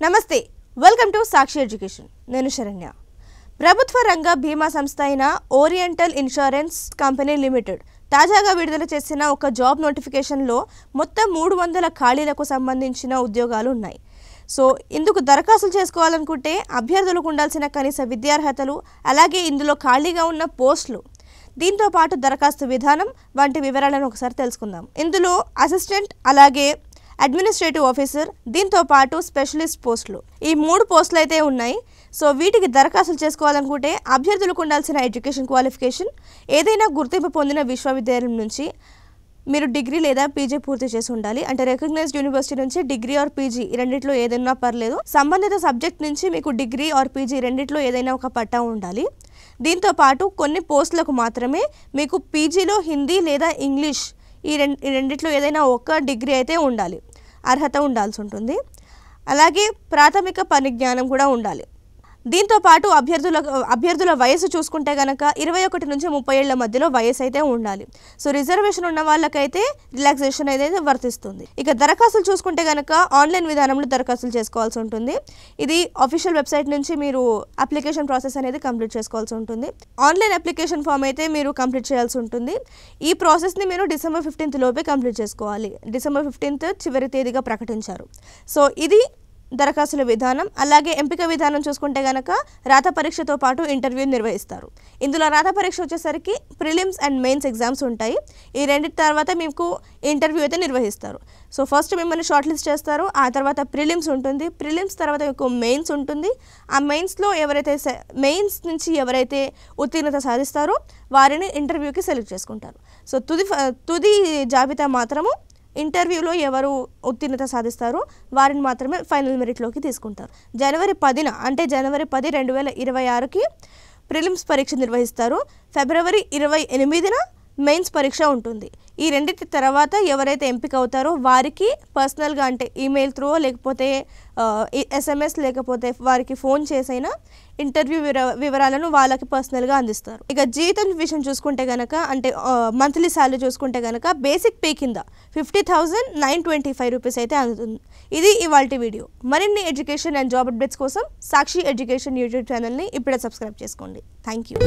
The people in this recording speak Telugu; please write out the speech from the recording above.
నమస్తే వెల్కమ్ టు సాక్షి ఎడ్యుకేషన్ నేను శరణ్య ప్రభుత్వ రంగ బీమా సంస్థ అయిన ఓరియంటల్ ఇన్సూరెన్స్ కంపెనీ లిమిటెడ్ తాజాగా విడుదల చేసిన ఒక జాబ్ నోటిఫికేషన్లో మొత్తం 300 ఖాళీలకు సంబంధించిన ఉద్యోగాలు ఉన్నాయి. సో ఇందుకు దరఖాస్తులు చేసుకోవాలనుకుంటే అభ్యర్థులకు ఉండాల్సిన కనీస విద్యార్హతలు అలాగే ఇందులో ఖాళీగా ఉన్న పోస్టులు దీంతో పాటు దరఖాస్తు విధానం వంటి వివరాలను ఒకసారి తెలుసుకుందాం. ఇందులో అసిస్టెంట్ అలాగే అడ్మినిస్ట్రేటివ్ ఆఫీసర్ దీంతో పాటు స్పెషలిస్ట్ పోస్టులు ఈ 3 పోస్టులు అయితే ఉన్నాయి. సో వీటికి దరఖాస్తులు చేసుకోవాలనుకుంటే అభ్యర్థులకు ఉండాల్సిన ఎడ్యుకేషన్ క్వాలిఫికేషన్ ఏదైనా గుర్తింపు పొందిన విశ్వవిద్యాలయం నుంచి మీరు డిగ్రీ లేదా పీజీ పూర్తి చేసి ఉండాలి. అంటే రికగ్నైజ్డ్ యూనివర్సిటీ నుంచి డిగ్రీ ఆర్ పీజీ రెండిట్లో ఏదైనా పర్లేదు. సంబంధిత సబ్జెక్ట్ నుంచి మీకు డిగ్రీ ఆర్ పీజీ రెండిట్లో ఏదైనా ఒక పట్టా ఉండాలి. దీంతో పాటు కొన్ని పోస్టులకు మాత్రమే మీకు పీజీలో హిందీ లేదా ఇంగ్లీష్ ఈ రెండిట్లో ఏదైనా ఒక డిగ్రీ అయితే ఉండాలి, అర్హత ఉండాల్సి ఉంటుంది. అలాగే ప్రాథమిక పరిజ్ఞానం కూడా ఉండాలి. దీంతో పాటు అభ్యర్థుల వయసు చూసుకుంటే కనుక 21 నుంచి 30 ఏళ్ల మధ్యలో వయసు అయితే ఉండాలి. సో రిజర్వేషన్ ఉన్న వాళ్ళకైతే రిలాక్సేషన్ అయితే వర్తిస్తుంది. ఇక దరఖాస్తులు చూసుకుంటే కనుక ఆన్లైన్ విధానంలో దరఖాస్తులు చేసుకోవాల్సి ఉంటుంది. ఇది అఫీషియల్ వెబ్సైట్ నుంచి మీరు అప్లికేషన్ ప్రాసెస్ అనేది కంప్లీట్ చేసుకోవాల్సి ఉంటుంది. ఆన్లైన్ అప్లికేషన్ ఫామ్ అయితే మీరు కంప్లీట్ చేయాల్సి ఉంటుంది. ఈ ప్రాసెస్ని మీరు December 15th లోపే కంప్లీట్ చేసుకోవాలి. December 15th చివరి తేదీగా ప్రకటించారు. సో ఇది దరఖాస్తుల విధానం. అలాగే ఎంపిక విధానం చూసుకుంటే కనుక రాత పరీక్షతో పాటు ఇంటర్వ్యూ నిర్వహిస్తారు. ఇందులో రాత పరీక్ష వచ్చేసరికి ప్రిలిమ్స్ అండ్ మెయిన్స్ ఎగ్జామ్స్ ఉంటాయి. ఈ రెండింటి తర్వాత మీకు ఇంటర్వ్యూ అయితే నిర్వహిస్తారు. సో ఫస్ట్ మిమ్మల్ని షార్ట్ లిస్ట్ చేస్తారు, ఆ తర్వాత ప్రిలిమ్స్ ఉంటుంది, ప్రిలిమ్స్ తర్వాత మీకు మెయిన్స్ ఉంటుంది. ఆ మెయిన్స్లో మెయిన్స్ నుంచి ఎవరైతే ఉత్తీర్ణత సాధిస్తారో వారిని ఇంటర్వ్యూకి సెలెక్ట్ చేసుకుంటారు. సో తుది జాబితా మాత్రము ఇంటర్వ్యూలో ఎవరు ఉత్తీర్ణత సాధిస్తారో వారిని మాత్రమే ఫైనల్ మెరిట్లోకి తీసుకుంటారు. January 10న అంటే January 10, 2026కి ప్రిలిమ్స్ పరీక్ష నిర్వహిస్తారు. February 28న మెయిన్స్ పరీక్ష ఉంటుంది. ఈ రెండింటి తర్వాత ఎవరైతే ఎంపిక అవుతారో వారికి పర్సనల్గా అంటే ఈమెయిల్ త్రూ లేకపోతే SMS లేకపోతే వారికి ఫోన్ చేసైనా ఇంటర్వ్యూ వివరాలను వాళ్ళకి పర్సనల్గా అందిస్తారు. ఇక జీతం విషయం చూసుకుంటే కనుక అంటే మంత్లీ శాలరీ చూసుకుంటే కనుక బేసిక్ పే కింద 50,925 రూపీస్ అయితే అందుతుంది. ఇది ఇవాల్టి వీడియో. మరిన్ని ఎడ్యుకేషన్ అండ్ జాబ్ అప్డేట్స్ కోసం సాక్షి ఎడ్యుకేషన్ యూట్యూబ్ ఛానల్ని ఇప్పుడే సబ్స్క్రైబ్ చేసుకోండి. Thank you.